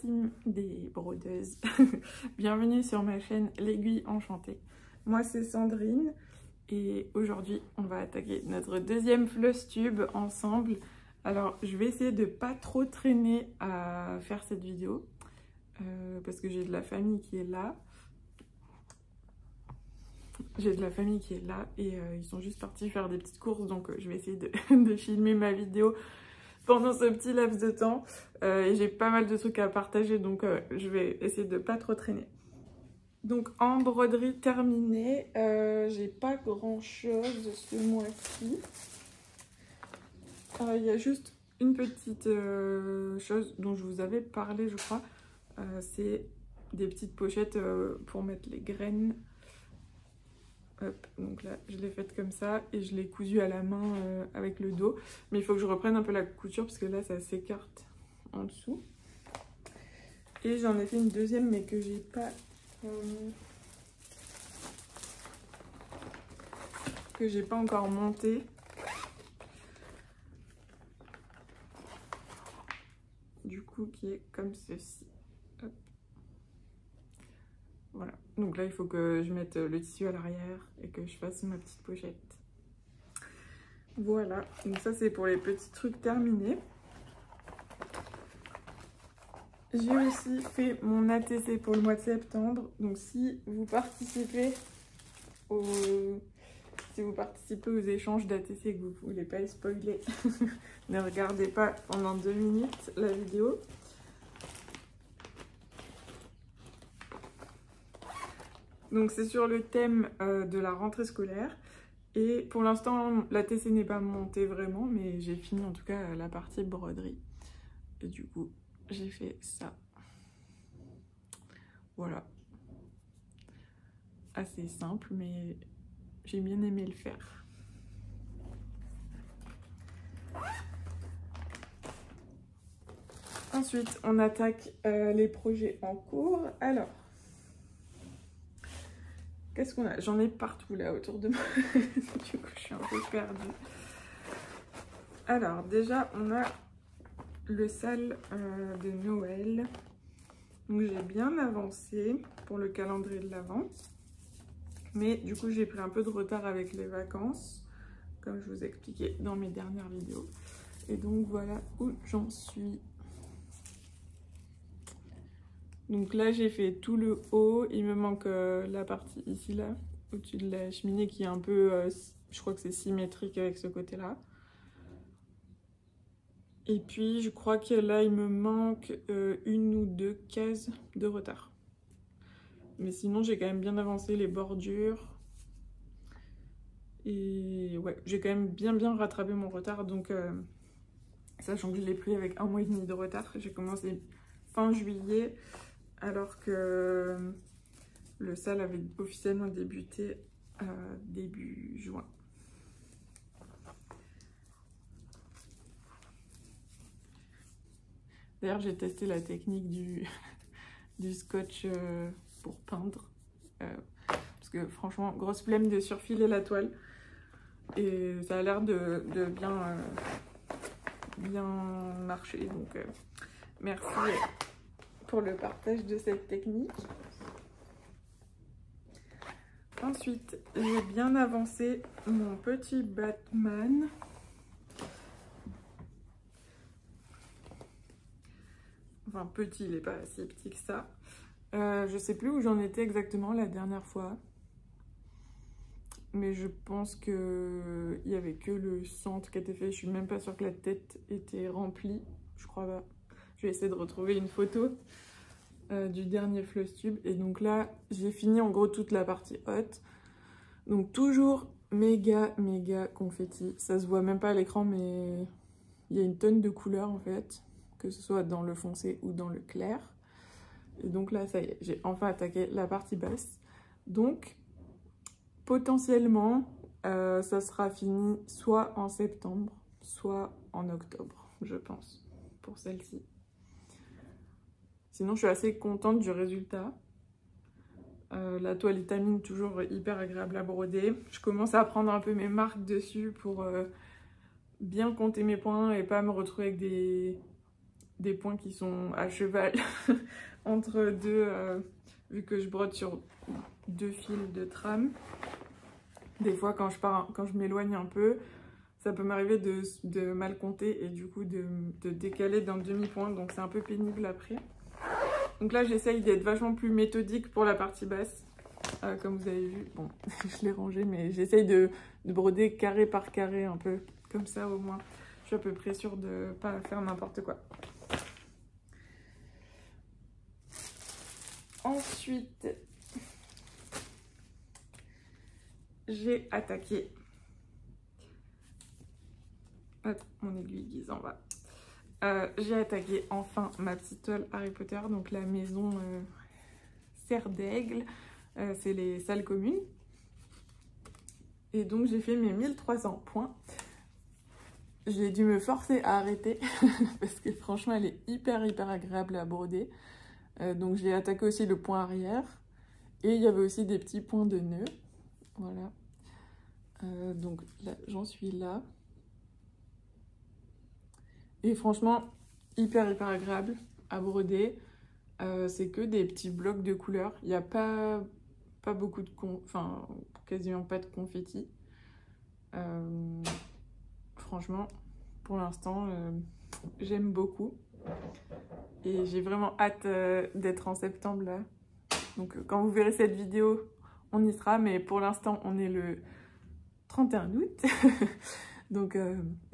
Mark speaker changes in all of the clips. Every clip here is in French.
Speaker 1: team des brodeuses. Bienvenue sur ma chaîne L'Aiguille Enchantée. Moi c'est Sandrine et aujourd'hui on va attaquer notre deuxième floss tube ensemble. Alors je vais essayer de pas trop traîner à faire cette vidéo parce que j'ai de la famille qui est là. J'ai de la famille qui est là et ils sont juste partis faire des petites courses, donc je vais essayer de filmer ma vidéo pendant ce petit laps de temps. Et j'ai pas mal de trucs à partager, donc je vais essayer de pas trop traîner. Donc en broderie terminée, j'ai pas grand chose ce mois-ci. Il y a juste une petite chose dont je vous avais parlé, je crois. C'est des petites pochettes pour mettre les graines. Hop, donc là je l'ai faite comme ça et je l'ai cousue à la main avec le dos, mais il faut que je reprenne un peu la couture parce que là ça s'écarte en dessous. Et j'en ai fait une deuxième mais que j'ai pas encore montée. Du coup qui est comme ceci. Hop. Voilà, donc là il faut que je mette le tissu à l'arrière et que je fasse ma petite pochette. Voilà, donc ça c'est pour les petits trucs terminés. J'ai aussi fait mon ATC pour le mois de septembre, donc si vous participez aux échanges d'ATC et que vous ne voulez pas spoiler, ne regardez pas pendant 2 minutes la vidéo. Donc c'est sur le thème de la rentrée scolaire et pour l'instant l'ATC n'est pas montée vraiment, mais j'ai fini en tout cas la partie broderie et du coup j'ai fait ça. Voilà, assez simple mais j'ai bien aimé le faire. Ensuite on attaque les projets en cours. Alors qu'est-ce qu'on a? J'en ai partout là autour de moi. Du coup, je suis un peu perdue. Alors, déjà, on a le sale de Noël. Donc, j'ai bien avancé pour le calendrier de l'Avent. Mais du coup, j'ai pris un peu de retard avec les vacances, comme je vous expliquais dans mes dernières vidéos. Et donc, voilà où j'en suis. Donc là j'ai fait tout le haut, il me manque la partie ici là, au-dessus de la cheminée qui est un peu, je crois que c'est symétrique avec ce côté là. Et puis je crois que là il me manque une ou deux cases de retard. Mais sinon j'ai quand même bien avancé les bordures. Et ouais, j'ai quand même bien rattrapé mon retard, donc sachant que je l'ai pris avec 1 mois et demi de retard, j'ai commencé fin juillet. Alors que le sale avait officiellement débuté début juin. D'ailleurs, j'ai testé la technique du scotch pour peindre. Parce que franchement, grosse flemme de surfiler la toile. Et ça a l'air de bien marcher. Donc, merci pour le partage de cette technique. Ensuite, j'ai bien avancé mon petit Batman. Enfin, petit, il n'est pas si petit que ça. Je sais plus où j'en étais exactement la dernière fois. Mais je pense qu'il n'y avait que le centre qui était fait. Je suis même pas sûre que la tête était remplie. Je crois pas. Je vais essayer de retrouver une photo du dernier floss tube. Et donc là, j'ai fini en gros toute la partie haute. Donc toujours méga confetti. Ça se voit même pas à l'écran, mais il y a une tonne de couleurs en fait. Que ce soit dans le foncé ou dans le clair. Et donc là, ça y est, j'ai enfin attaqué la partie basse. Donc, potentiellement, ça sera fini soit en septembre, soit en octobre, je pense, pour celle-ci. Sinon, je suis assez contente du résultat. La toile étamine, toujours hyper agréable à broder. Je commence à prendre un peu mes marques dessus pour bien compter mes points et pas me retrouver avec des points qui sont à cheval entre deux, vu que je brode sur 2 fils de trame. Des fois quand je m'éloigne un peu, ça peut m'arriver de mal compter et du coup de décaler d'un demi-point, donc c'est un peu pénible après. Donc là j'essaye d'être vachement plus méthodique pour la partie basse, comme vous avez vu. Bon, je l'ai rangé, mais j'essaye de broder carré par carré un peu, comme ça au moins. Je suis à peu près sûre de pas faire n'importe quoi. Ensuite, j'ai attaqué. Hop, mon aiguille guise en bas. J'ai attaqué enfin ma petite toile Harry Potter, donc la maison Serre d'Aigle. C'est les salles communes. Et donc j'ai fait mes 1300 points. J'ai dû me forcer à arrêter parce que franchement elle est hyper agréable à broder. Donc j'ai attaqué aussi le point arrière. Et il y avait aussi des petits points de nœuds. Voilà. Donc là, j'en suis là. Et franchement, hyper agréable à broder. C'est que des petits blocs de couleurs. Il n'y a pas beaucoup de... Enfin, quasiment pas de confetti. Franchement, pour l'instant, j'aime beaucoup. Et j'ai vraiment hâte d'être en septembre là. Donc quand vous verrez cette vidéo, on y sera. Mais pour l'instant, on est le 31 août. Donc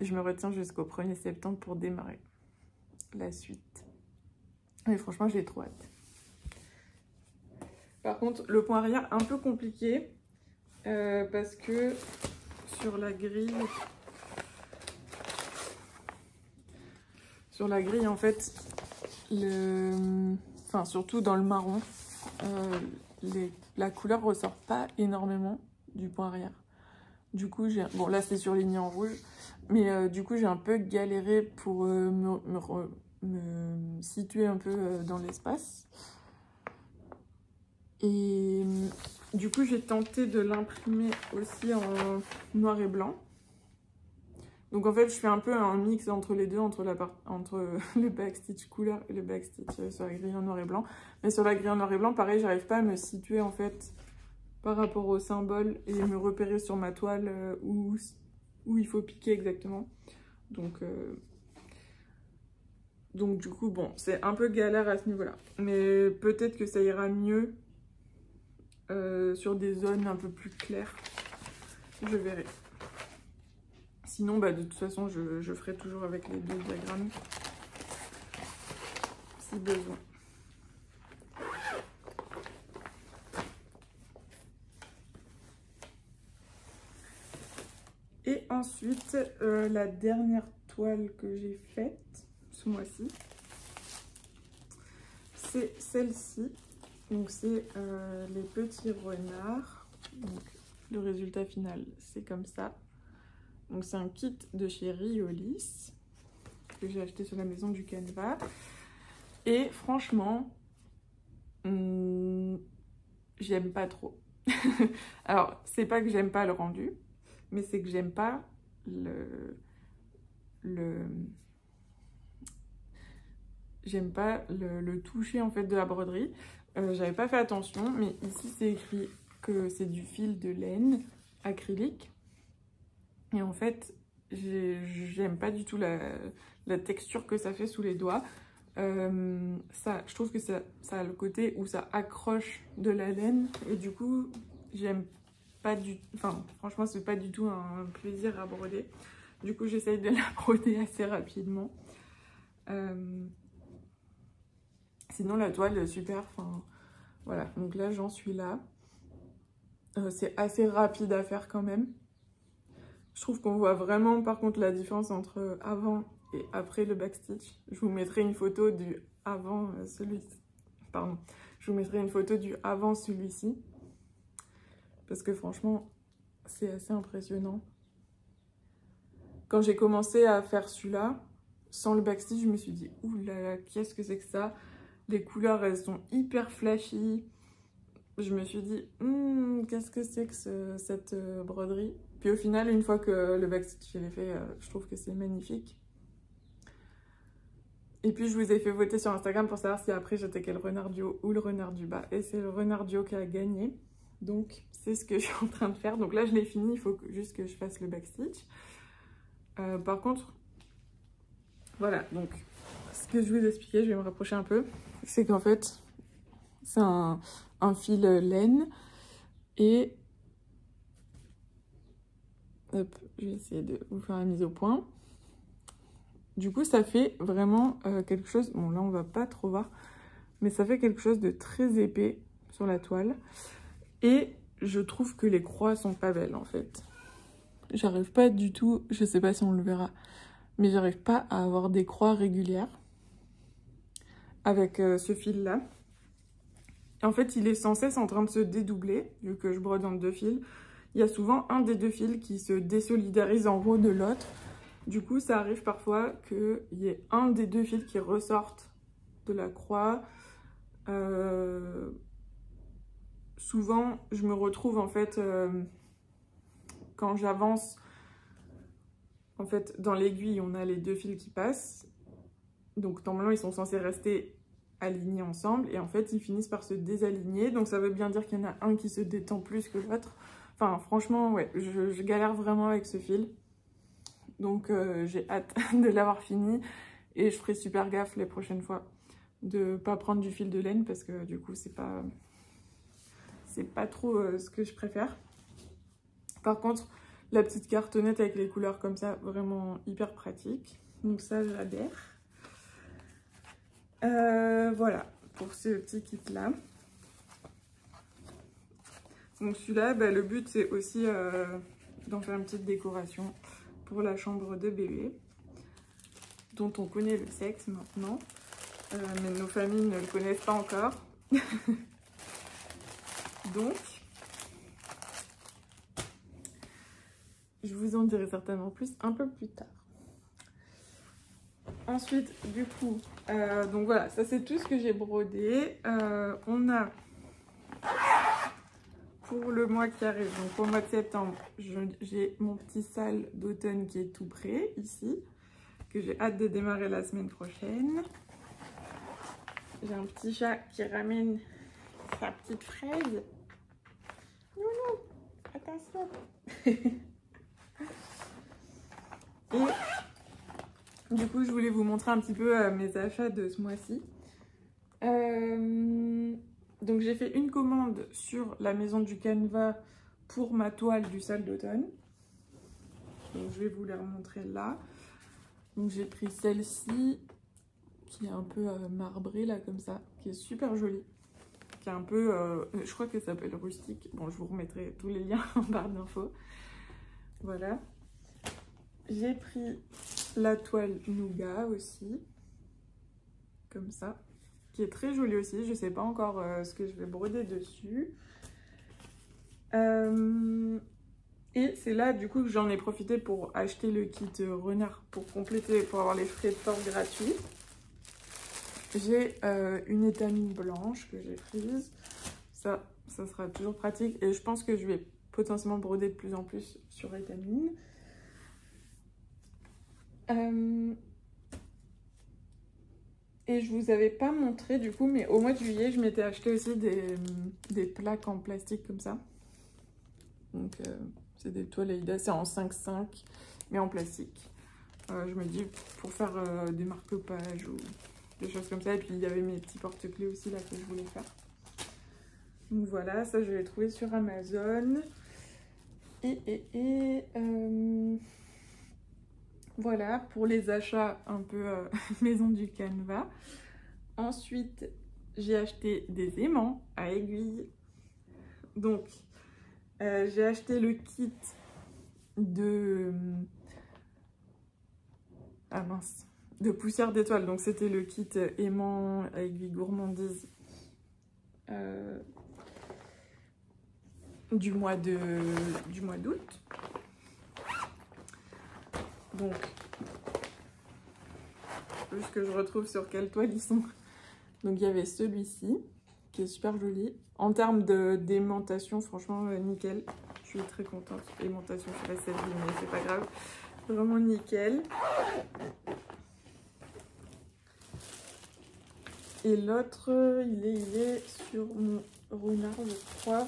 Speaker 1: je me retiens jusqu'au 1er septembre pour démarrer la suite. Mais franchement, j'ai trop hâte. Par contre, le point arrière, un peu compliqué. Parce que sur la grille... en fait, enfin, surtout dans le marron, la couleur ressort pas énormément du point arrière. Du coup, bon là c'est surligné en rouge, mais du coup j'ai un peu galéré pour me situer un peu dans l'espace. Et du coup j'ai tenté de l'imprimer aussi en noir et blanc. Donc en fait je fais un peu un mix entre les deux, entre le backstitch couleur et le backstitch sur la grille en noir et blanc. Mais sur la grille en noir et blanc, pareil, j'arrive pas à me situer en fait par rapport au symbole et me repérer sur ma toile où il faut piquer exactement. Donc du coup, bon, c'est un peu galère à ce niveau-là. Mais peut-être que ça ira mieux sur des zones un peu plus claires. Je verrai. Sinon, bah, de toute façon, je ferai toujours avec les deux diagrammes si besoin. Et ensuite, la dernière toile que j'ai faite ce mois-ci, c'est celle-ci. Donc c'est les petits renards. Donc, le résultat final, c'est comme ça. Donc c'est un kit de chez Riolis que j'ai acheté sur la maison du Canva. Et franchement, j'aime pas trop. Alors, c'est pas que j'aime pas le rendu, mais c'est que j'aime pas j'aime pas le toucher en fait de la broderie. J'avais pas fait attention, mais ici c'est écrit que c'est du fil de laine acrylique. Et en fait, j'aime pas du tout la texture que ça fait sous les doigts. Je trouve que ça a le côté où ça accroche de la laine. Et du coup, j'aime pas du tout... Enfin, franchement, c'est pas du tout un plaisir à broder. Du coup, j'essaye de la broder assez rapidement. Sinon, la toile est super. Enfin, voilà. Donc là, j'en suis là. C'est assez rapide à faire quand même. Je trouve qu'on voit vraiment par contre la différence entre avant et après le backstitch. Je vous mettrai une photo du avant celui-ci. Pardon. Je vous mettrai une photo du avant celui-ci. Parce que franchement, c'est assez impressionnant. Quand j'ai commencé à faire celui-là, sans le backstitch, je me suis dit, ouh là là, qu'est-ce que c'est que ça? Les couleurs, elles sont hyper flashy. Je me suis dit, qu'est-ce que c'est que cette broderie? Puis au final, une fois que le backstitch est fait, je trouve que c'est magnifique. Et puis je vous ai fait voter sur Instagram pour savoir si après j'attaquais le renard du haut ou le renard du bas. Et c'est le renard du haut qui a gagné. Donc c'est ce que je suis en train de faire. Donc là je l'ai fini, il faut juste que je fasse le backstitch. Par contre, voilà, donc ce que je vous expliquais, je vais me rapprocher un peu. C'est qu'en fait, c'est un fil laine. Et hop, je vais essayer de vous faire la mise au point. Du coup, ça fait vraiment quelque chose... Bon, là, on va pas trop voir. Mais ça fait quelque chose de très épais sur la toile. Et je trouve que les croix sont pas belles, en fait. J'arrive pas du tout... Je sais pas si on le verra. Mais j'arrive pas à avoir des croix régulières. Avec ce fil-là. En fait, il est sans cesse en train de se dédoubler. Vu que je brode en 2 fils. Il y a souvent un des 2 fils qui se désolidarise en haut de l'autre. Du coup, ça arrive parfois qu'il y ait un des 2 fils qui ressortent de la croix. Souvent, je me retrouve en fait, quand j'avance, en fait, dans l'aiguille, on a les 2 fils qui passent. Donc, normalement, ils sont censés rester alignés ensemble. Et en fait, ils finissent par se désaligner. Donc, ça veut bien dire qu'il y en a un qui se détend plus que l'autre. Enfin, franchement, ouais, je galère vraiment avec ce fil. Donc j'ai hâte de l'avoir fini et je ferai super gaffe les prochaines fois de pas prendre du fil de laine parce que du coup c'est pas trop ce que je préfère. Par contre, la petite cartonnette avec les couleurs comme ça, vraiment hyper pratique. Donc ça, j'adhère. Voilà, pour ce petit kit là. Donc celui-là, bah, le but c'est aussi d'en faire une petite décoration pour la chambre de bébé, dont on connaît le sexe maintenant, mais nos familles ne le connaissent pas encore. Donc, je vous en dirai certainement plus un peu plus tard. Ensuite, du coup, donc voilà, ça c'est tout ce que j'ai brodé. On a, pour le mois qui arrive, donc pour le mois de septembre, j'ai mon petit sale d'automne qui est tout prêt, ici, que j'ai hâte de démarrer la semaine prochaine. J'ai un petit chat qui ramène sa petite fraise. Non, attention. Et du coup, je voulais vous montrer un petit peu mes achats de ce mois-ci. Donc j'ai fait une commande sur la maison du Canva pour ma toile du sale d'automne. Donc je vais vous les remontrer là. Donc j'ai pris celle-ci qui est un peu marbrée là comme ça, qui est super jolie. Qui est un peu, je crois qu'elle s'appelle rustique. Bon, je vous remettrai tous les liens en barre d'infos. Voilà. J'ai pris la toile Nougat aussi, comme ça, qui est très jolie aussi. Je ne sais pas encore ce que je vais broder dessus. Et c'est là du coup que j'en ai profité pour acheter le kit renard pour compléter, pour avoir les frais de port gratuits. J'ai une étamine blanche que j'ai prise. Ça sera toujours pratique. Et je pense que je vais potentiellement broder de plus en plus sur étamine. Et je vous avais pas montré du coup, mais au mois de juillet, je m'étais acheté aussi des plaques en plastique comme ça. Donc c'est des toiles Aïda, c'est en 5,5 mais en plastique. Je me dis pour faire des marque-pages ou des choses comme ça. Et puis il y avait mes petits porte-clés aussi là que je voulais faire. Donc voilà, ça je l'ai trouvé sur Amazon. Voilà pour les achats un peu maison du Canva. Ensuite, j'ai acheté des aimants à aiguille. Donc, j'ai acheté le kit de... Ah mince, de poussière d'étoile. Donc, c'était le kit aimant à aiguille gourmandise du mois d'août. Donc, juste que je retrouve sur quelle toile ils sont. Donc, il y avait celui-ci, qui est super joli. En termes d'aimantation, franchement, nickel. Je suis très contente. Aimantation, je sais pas si elle dit, mais c'est pas grave. Vraiment nickel. Et l'autre, il est sur mon renard, je crois.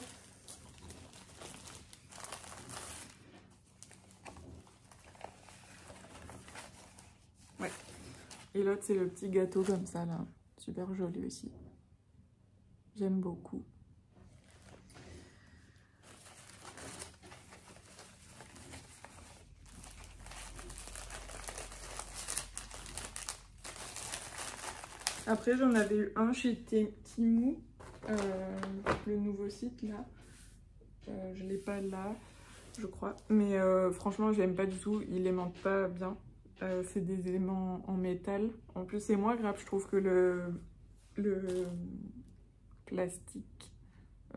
Speaker 1: Ouais. Et l'autre, c'est le petit gâteau comme ça, là. Super joli aussi. J'aime beaucoup. Après, j'en avais eu un chez Temu, le nouveau site là. Je l'ai pas là, je crois. Mais franchement, j'aime pas du tout. Il aimante pas bien. C'est des éléments en métal. En plus, c'est moins grave, je trouve, que le plastique.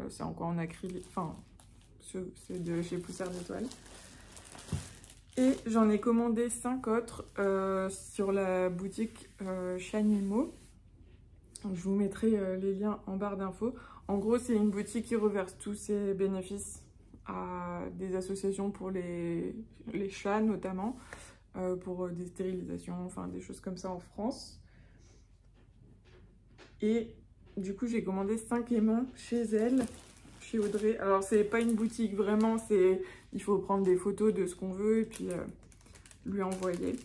Speaker 1: C'est encore en acrylique. Enfin, c'est de chez Poussière d'Étoile. Et j'en ai commandé 5 autres sur la boutique Shanimo. Je vous mettrai les liens en barre d'infos. En gros, c'est une boutique qui reverse tous ses bénéfices à des associations pour les chats notamment, pour des stérilisations, enfin des choses comme ça en France. Et du coup, j'ai commandé 5 aimants chez elle, chez Audrey. Alors, c'est pas une boutique vraiment, il faut prendre des photos de ce qu'on veut et puis lui envoyer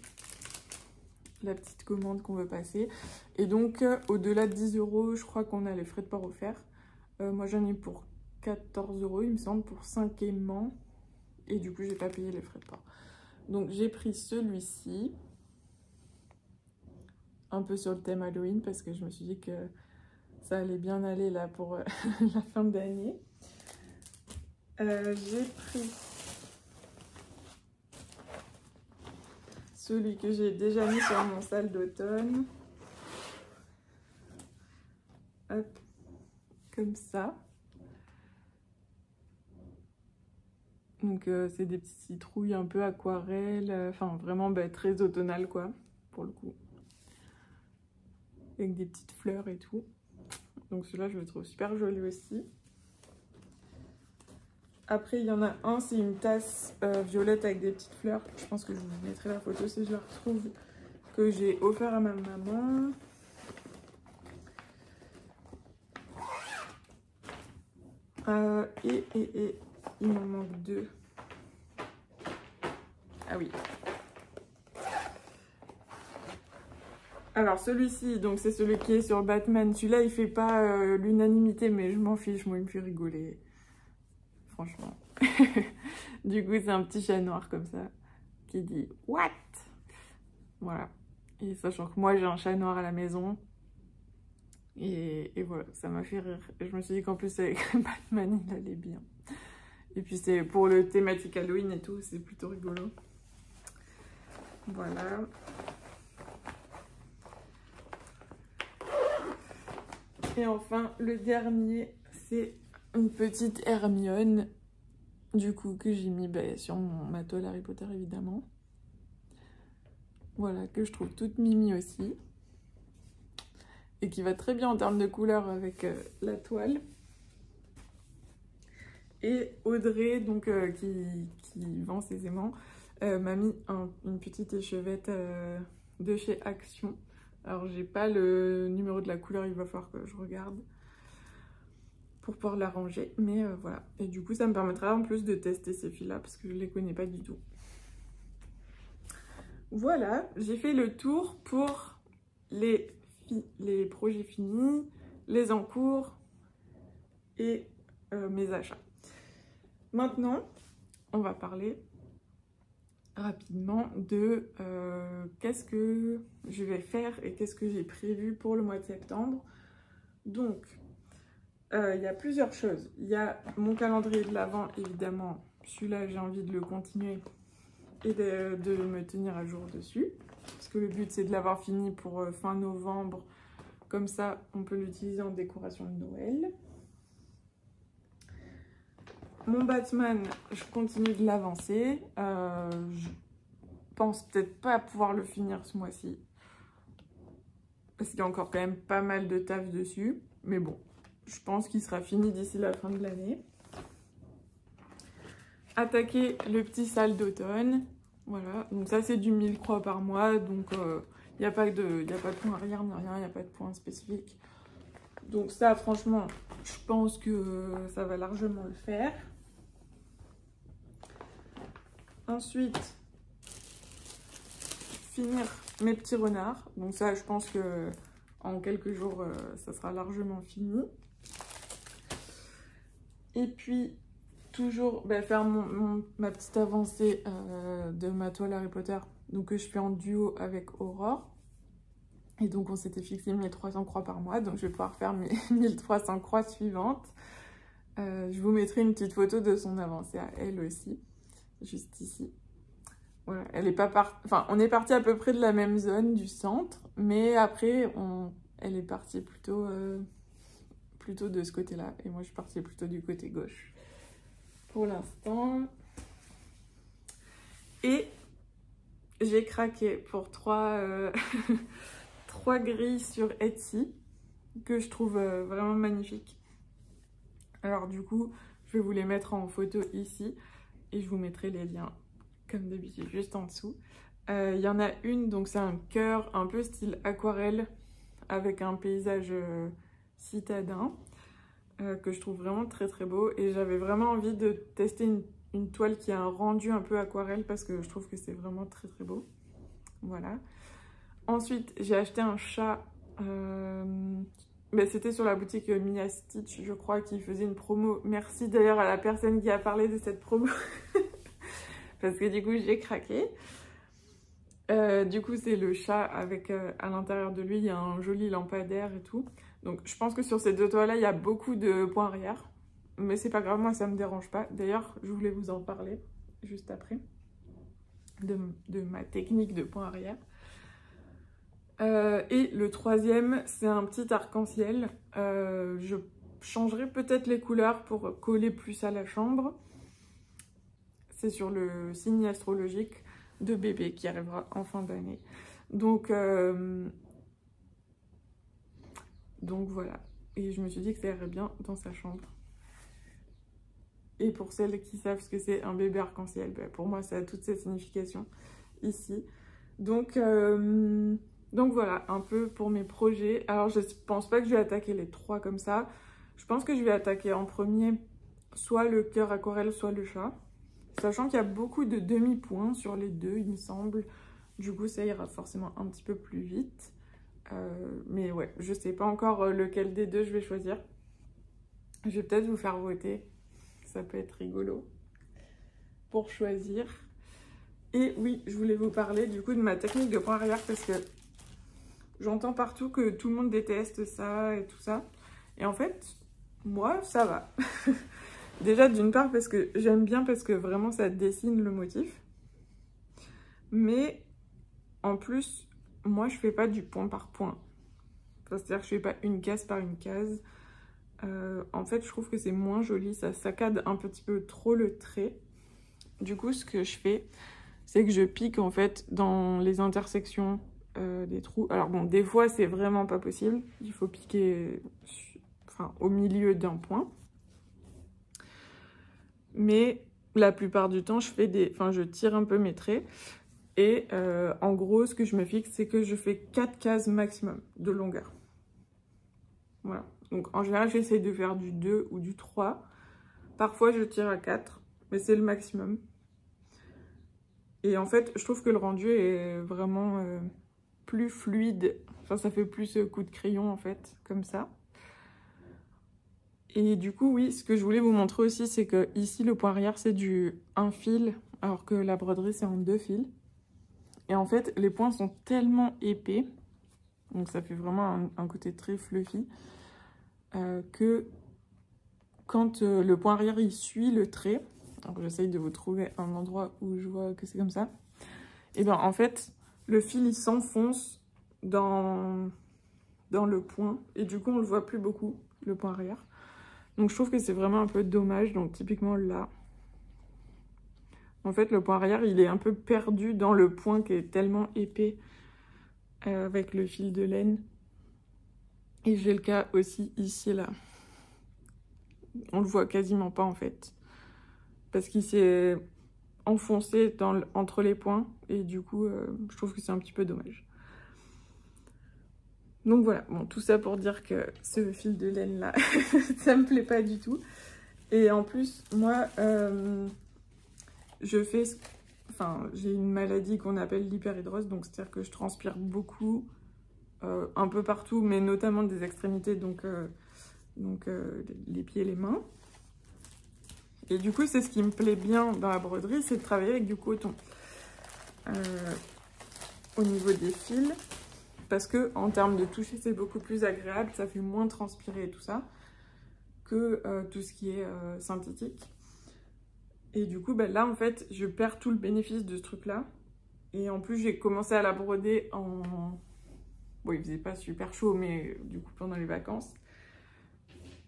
Speaker 1: la petite commande qu'on veut passer. Et donc, au-delà de 10 €, je crois qu'on a les frais de port offerts. Moi, j'en ai pour 14 €, il me semble, pour 5 aimants. Et du coup, j'ai pas payé les frais de port. Donc, j'ai pris celui-ci. Un peu sur le thème Halloween, parce que je me suis dit que ça allait bien aller là pour la fin d'année. J'ai pris celui que j'ai déjà mis sur mon salle d'automne. Hop, comme ça. Donc c'est des petites citrouilles un peu aquarelles, enfin vraiment très automnal quoi, pour le coup. Avec des petites fleurs et tout. Donc celui-là je le trouve super joli aussi. Après il y en a un, c'est une tasse violette avec des petites fleurs. Je pense que je vous mettrai la photo si je la retrouve, que j'ai offert à ma maman. Et il m'en manque 2. Ah oui. Alors celui-ci, donc c'est celui qui est sur Batman. Celui-là, il fait pas l'unanimité, mais je m'en fiche. Moi, il me fait rigoler. Franchement. Du coup, c'est un petit chat noir comme ça qui dit « What ?» Voilà. Et sachant que moi, j'ai un chat noir à la maison. Et voilà, ça m'a fait rire. Et je me suis dit qu'en plus, avec Batman, il allait bien. Et puis, c'est pour le thématique Halloween et tout, c'est plutôt rigolo. Voilà. Et enfin, le dernier, c'est une petite Hermione, du coup, que j'ai mis sur mon matos Harry Potter, évidemment. Voilà, que je trouve toute mimi aussi. Et qui va très bien en termes de couleur avec la toile. Et Audrey, donc, qui vend ses aimants, m'a mis une petite échevette de chez Action. Alors, j'ai pas le numéro de la couleur, il va falloir que je regarde pour pouvoir la ranger. Mais voilà. Et du coup, ça me permettra en plus de tester ces filles-là parce que je les connais pas du tout. Voilà, j'ai fait le tour pour les projets finis, les en cours et mes achats. Maintenant, on va parler rapidement de qu'est-ce que je vais faire et qu'est-ce que j'ai prévu pour le mois de septembre. Donc, il y a plusieurs choses. Il y a mon calendrier de l'Avent, évidemment. Celui-là, j'ai envie de le continuer et de me tenir à jour dessus. Parce que le but, c'est de l'avoir fini pour fin novembre. Comme ça, on peut l'utiliser en décoration de Noël. Mon Batman, je continue de l'avancer. Je pense peut-être pas pouvoir le finir ce mois-ci. Parce qu'il y a encore quand même pas mal de taf dessus. Mais bon, je pense qu'il sera fini d'ici la fin de l'année. Attaquer le petit sale d'automne. Voilà, donc ça c'est du 1000 croix par mois. Donc Il n'y a pas de point arrière ni rien, il n'y a pas de point spécifique. Donc ça, franchement, je pense que ça va largement le faire. Ensuite, finir mes petits renards. Donc ça, je pense que en quelques jours, ça sera largement fini. Et puis, toujours faire ma petite avancée de ma toile Harry Potter. Donc que je fais en duo avec Aurore. Et donc on s'était fixé 1300 croix par mois. Donc je vais pouvoir faire mes 1300 croix suivantes. Je vous mettrai une petite photo de son avancée à elle aussi. Juste ici. Voilà, elle est pas enfin, on est parti à peu près de la même zone du centre, mais après, elle est partie plutôt de ce côté-là, et moi je suis partie plutôt du côté gauche pour l'instant. Et j'ai craqué pour trois grilles sur Etsy que je trouve vraiment magnifiques. Alors du coup, je vais vous les mettre en photo ici et je vous mettrai les liens comme d'habitude juste en dessous. Il y en a une, donc c'est un cœur un peu style aquarelle avec un paysage citadin que je trouve vraiment très très beau, et j'avais vraiment envie de tester une toile qui a un rendu un peu aquarelle parce que je trouve que c'est vraiment très très beau. Voilà. Ensuite, j'ai acheté un chat. C'était sur la boutique Mia Stitch, je crois, qui faisait une promo. Merci d'ailleurs à la personne qui a parlé de cette promo. Parce que du coup, j'ai craqué. Du coup, c'est le chat avec à l'intérieur de lui, il y a un joli lampadaire et tout. Donc, je pense que sur ces deux toiles-là, il y a beaucoup de points arrière. Mais c'est pas grave, moi, ça me dérange pas. D'ailleurs, je voulais vous en parler juste après. De ma technique de points arrière. Et le troisième, c'est un petit arc-en-ciel. Je changerai peut-être les couleurs pour coller plus à la chambre. C'est sur le signe astrologique de bébé qui arrivera en fin d'année. Donc voilà. Et je me suis dit que ça irait bien dans sa chambre. Et pour celles qui savent ce que c'est un bébé arc-en-ciel, pour moi, ça a toute cette signification ici. Donc voilà, un peu pour mes projets. Alors, je pense pas que je vais attaquer les trois comme ça. Je pense que je vais attaquer en premier soit le cœur aquarelle, soit le chat. Sachant qu'il y a beaucoup de demi-points sur les deux, il me semble. Du coup, ça ira forcément un petit peu plus vite. Mais ouais, je sais pas encore lequel des deux je vais choisir. Je vais peut-être vous faire voter. Ça peut être rigolo pour choisir. Et oui, je voulais vous parler du coup de ma technique de point arrière parce que j'entends partout que tout le monde déteste ça et tout ça. Et en fait, moi, ça va. Déjà, d'une part, parce que j'aime bien, parce que vraiment, ça dessine le motif. Mais, en plus, moi, je fais pas du point par point. Enfin, c'est-à-dire que je fais pas une case par une case. En fait, je trouve que c'est moins joli. Ça saccade un petit peu trop le trait. Du coup, ce que je fais, c'est que je pique, en fait, dans les intersections des trous. Alors bon, des fois, c'est vraiment pas possible. Il faut piquer au milieu d'un point. Mais la plupart du temps, je tire un peu mes traits. Et en gros, ce que je me fixe, c'est que je fais 4 cases maximum de longueur. Voilà. Donc en général, j'essaie de faire du 2 ou du 3. Parfois, je tire à 4, mais c'est le maximum. Et en fait, je trouve que le rendu est vraiment plus fluide. Enfin, ça fait plus coup de crayon, en fait, comme ça. Et du coup, oui, ce que je voulais vous montrer aussi, c'est que ici, le point arrière, c'est du 1 fil, alors que la broderie, c'est en 2 fils. Et en fait, les points sont tellement épais, donc ça fait vraiment un côté très fluffy, que quand le point arrière, il suit le trait, alors j'essaye de vous trouver un endroit où je vois que c'est comme ça, et bien en fait, le fil, il s'enfonce dans le point, et du coup, on le voit plus beaucoup, le point arrière. Donc je trouve que c'est vraiment un peu dommage. Donc typiquement là, en fait le point arrière il est un peu perdu dans le point qui est tellement épais avec le fil de laine. Et j'ai le cas aussi ici là. On le voit quasiment pas en fait. Parce qu'il s'est enfoncé entre les points. Et du coup je trouve que c'est un petit peu dommage. Donc voilà, bon, tout ça pour dire que ce fil de laine là, ça me plaît pas du tout. Et en plus, moi, je fais... Enfin, j'ai une maladie qu'on appelle l'hyperhidrose, donc c'est-à-dire que je transpire beaucoup, un peu partout, mais notamment des extrémités, donc les pieds et les mains. Et du coup, c'est ce qui me plaît bien dans la broderie, c'est de travailler avec du coton. Au niveau des fils, parce que en termes de toucher, c'est beaucoup plus agréable, ça fait moins transpirer et tout ça, que tout ce qui est synthétique. Et du coup, bah, là, en fait, je perds tout le bénéfice de ce truc-là. Et en plus, j'ai commencé à la broder en... Bon, il faisait pas super chaud, mais du coup, pendant les vacances.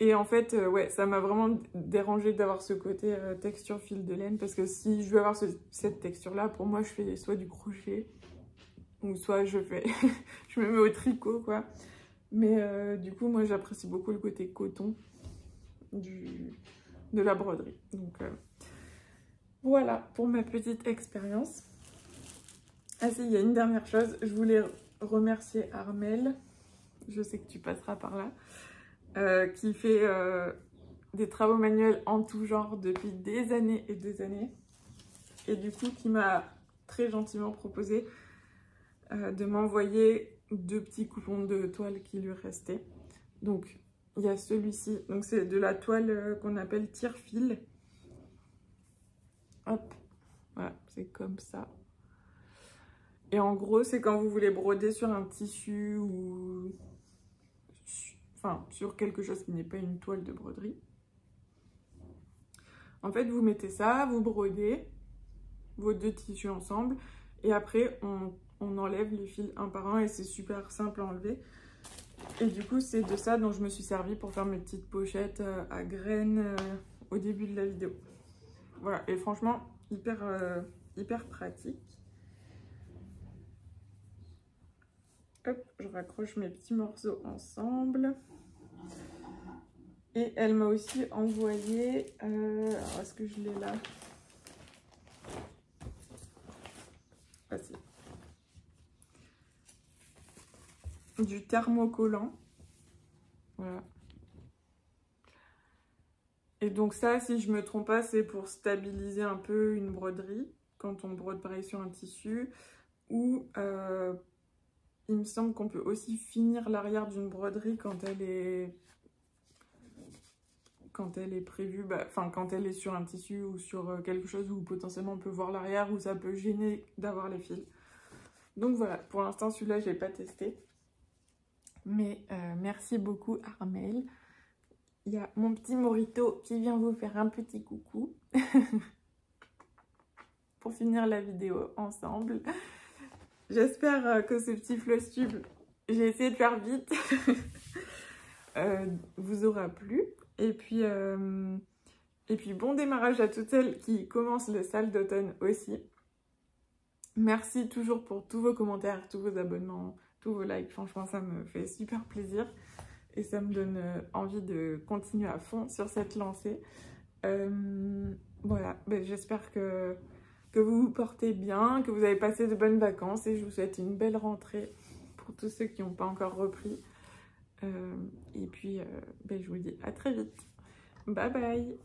Speaker 1: Et en fait, ouais, ça m'a vraiment dérangé d'avoir ce côté texture fil de laine. Parce que si je veux avoir cette texture-là, pour moi, je fais soit du crochet, ou soit je me mets au tricot, quoi. Mais du coup, moi, j'apprécie beaucoup le côté coton de la broderie. Donc... voilà pour ma petite expérience. Ah si, il y a une dernière chose. Je voulais remercier Armelle, je sais que tu passeras par là, qui fait des travaux manuels en tout genre depuis des années et des années. Et du coup, qui m'a très gentiment proposé de m'envoyer 2 petits coupons de toile qui lui restaient. Donc, il y a celui-ci. Donc, c'est de la toile qu'on appelle tire-fil. Hop, voilà, c'est comme ça. Et en gros, c'est quand vous voulez broder sur un tissu ou... Enfin, sur quelque chose qui n'est pas une toile de broderie. En fait, vous mettez ça, vous brodez vos 2 tissus ensemble. Et après, on enlève les fils un par un et c'est super simple à enlever. Et du coup, c'est de ça dont je me suis servi pour faire mes petites pochettes à graines au début de la vidéo. Voilà, et franchement, hyper pratique. Hop, je raccroche mes petits morceaux ensemble. Et elle m'a aussi envoyé... alors, est-ce que je l'ai là? Ah si. Du thermocollant. Voilà. Et donc ça, si je me trompe pas, c'est pour stabiliser un peu une broderie, quand on brode pareil sur un tissu, ou il me semble qu'on peut aussi finir l'arrière d'une broderie quand elle est prévue, enfin quand elle est sur un tissu ou sur quelque chose où potentiellement on peut voir l'arrière, où ça peut gêner d'avoir les fils. Donc voilà, pour l'instant celui-là je l'ai pas testé. Mais merci beaucoup Armelle. Il y a mon petit Morito qui vient vous faire un petit coucou pour finir la vidéo ensemble. J'espère que ce petit floss tube, j'ai essayé de faire vite, vous aura plu. Et puis bon démarrage à toutes celles qui commencent le sale d'automne aussi. Merci toujours pour tous vos commentaires, tous vos abonnements, tous vos likes. Franchement, ça me fait super plaisir. Et ça me donne envie de continuer à fond sur cette lancée. Voilà, ben, j'espère que vous vous portez bien, que vous avez passé de bonnes vacances. Et je vous souhaite une belle rentrée pour tous ceux qui n'ont pas encore repris. Et puis, ben, je vous dis à très vite. Bye bye!